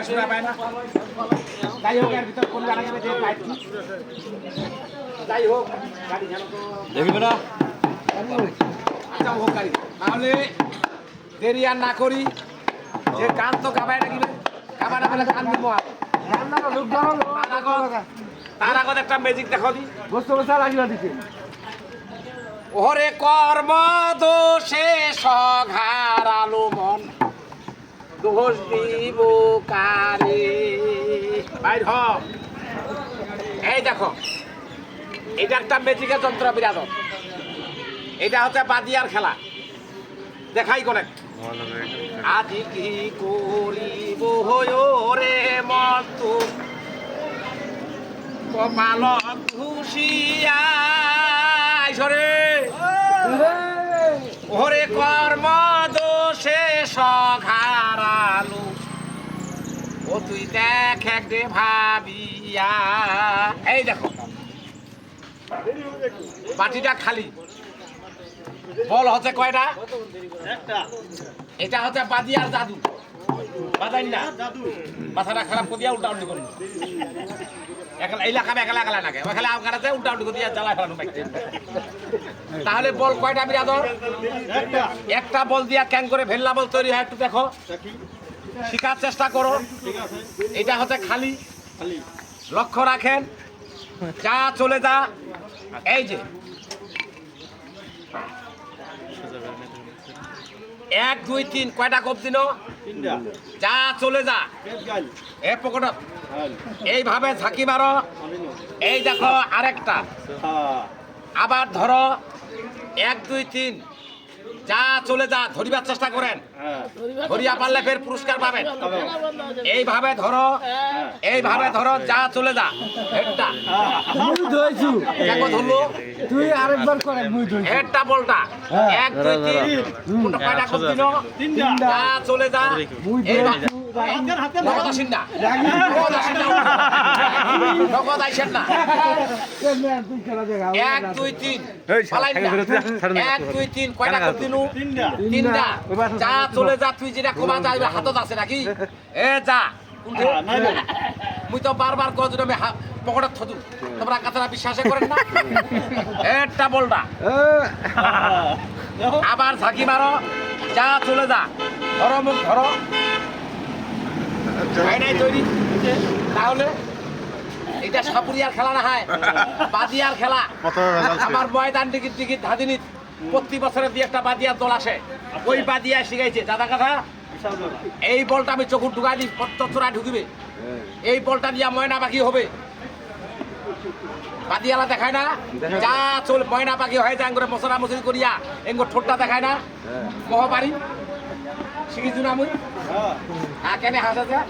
শোনা পায় না। যাই হোক এর ভিতর কোন গাড়ি যাবে পাইছি। যাই হোক গাড়ি জানো তো দেখবে না আচ্ছা হোক গাড়ি তাহলে দেরি আর না করি যে গান তো গাবায় রাখিবে গাবাটা বলে গান দিব তার আগত একটা ম্যাজিক দেখো দি গোস্ত গোসা লাগিলা দিছে ওরে কর্ম দোষে সঘারালো মন দোষ দিব কারে বাইর হ এই দেখো এটা একটা ম্যাজিকের যন্ত্র বিরাট এটা হচ্ছে বাদিয়ার খেলা দেখাই কোনে আজি কি করিব রে মত কপাল ঘুষিয়া আইসরে ওরে কর্ম দোষে সঘারালু ও তুই দেখ একটে ভাবিয়া এই দেখো বাটিটা খালি বল হচ্ছে কয়টা এটা হচ্ছে বাদিয়ার জাদু বাদাই না মাথাটা খারাপ করে দিয়া উল্টা উল্টি করুন একলা এই লাখাবে একলা একলা লাগে ওখানে আগারাতে উল্টা উল্টি করে দিয়া জ্বালায় ফেলানো পাইছে তাহলে বল কয়টা বিরাদর একটা বল দিয়া ক্যাং করে ভেল্লা বল তৈরি হয় একটু দেখো শিখার চেষ্টা করো এটা হচ্ছে খালি লক্ষ্য রাখেন যা চলে যা এই যে 1 2 3 কয়টা কোপ দিন যা চলে যা এ পকেট এইভাবে ঝাঁকি মারো এই দেখো আরেকটা আবার ধরো 1 2 3 যা চলে যা ধরিবার চেষ্টা করেন ধরিয়া পারলে ফের পুরস্কার পাবেন এইভাবে ধরো যা চলে যা হেডটা মুই ধইছু দেখো ধরলো তুই আরেকবার করে মুই ধইছু হেডটা বলটা 1 2 3 কোনটা কয়টা কোপ দিন যা চলে যা মুই ধইছু নগদ আসেন না নগদ আইসেন না 1 2 3 ফালাই না 1 2 3 কয়টা কোপ দিন তিনটা যা চলে যা তুই যেটা কমা যাইবে হাতত আছে নাকি এ যা মুই তো বারবার কজ আমি পকেটত থদু তোমরা কথাটা বিশ্বাসে করেন না একটা বলটা আবার ঝাঁকি মারো যা চলে যা ধরো মুখ ধরো নাই তৈরি তাহলে এটা সাপুরিয়ার খেলা না হয় বাদিয়ার খেলা আমার ময়দান টিকিট টিকিট ধাদিনিত প্রতি বছরে দিয়ে একটা বাদিয়ার দল আসে ওই বাদিয়া শিখাইছে দাদা কথা এই বলটা আমি চোখ ঢুকাই দিই চোরা ঢুকিবে এই বলটা দিয়া ময়না পাখি হবে বাদিয়ালা দেখায় না যা চল ময়না পাখি হয়ে যায় করে মশলা মশলি করিয়া এঙ্গো ঠোঁটটা দেখায় না কহ পারি শিখিছু না মুই হ্যাঁ কেন হাসা যা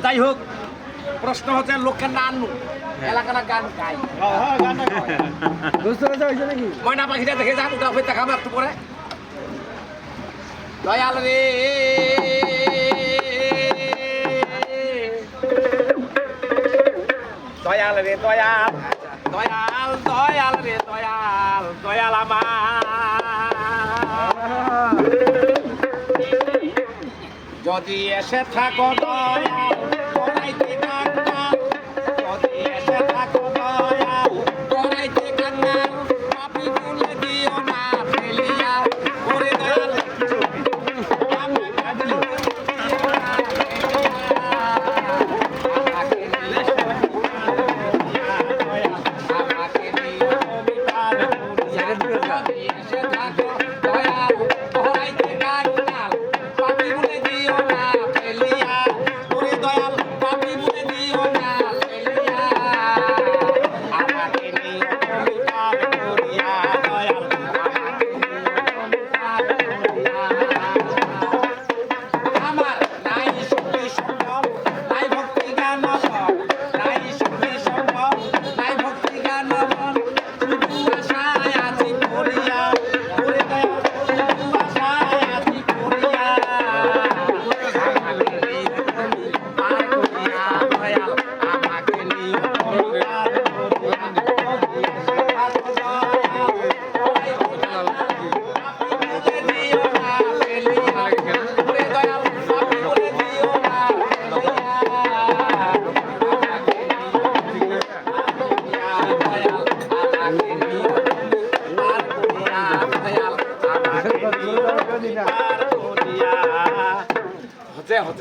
যাই হোক প্রশ্ন হচ্ছে লোকের না আনু এলাকার গান গাই গোস্ত গোসা হইছে নাকি ময়না পাখিটা দেখে যান ওটা হয়ে দেখাবো একটু পরে দয়াল রে দয়াল রে দয়াল দয়াল দয়াল রে দয়াল দয়াল আমার যদি এসে থাকো দয়াল করাইতে কাঙ্গাল যদি এসে থাকো দয়াল করাইতে কাঙ্গাল পাপি ভুলে দিও না ফেলিয়া করে দয়াল পাপি বলে দিও না ফেলিয়া ওরে দয়াল পাপি বলে দিও হচ্ছে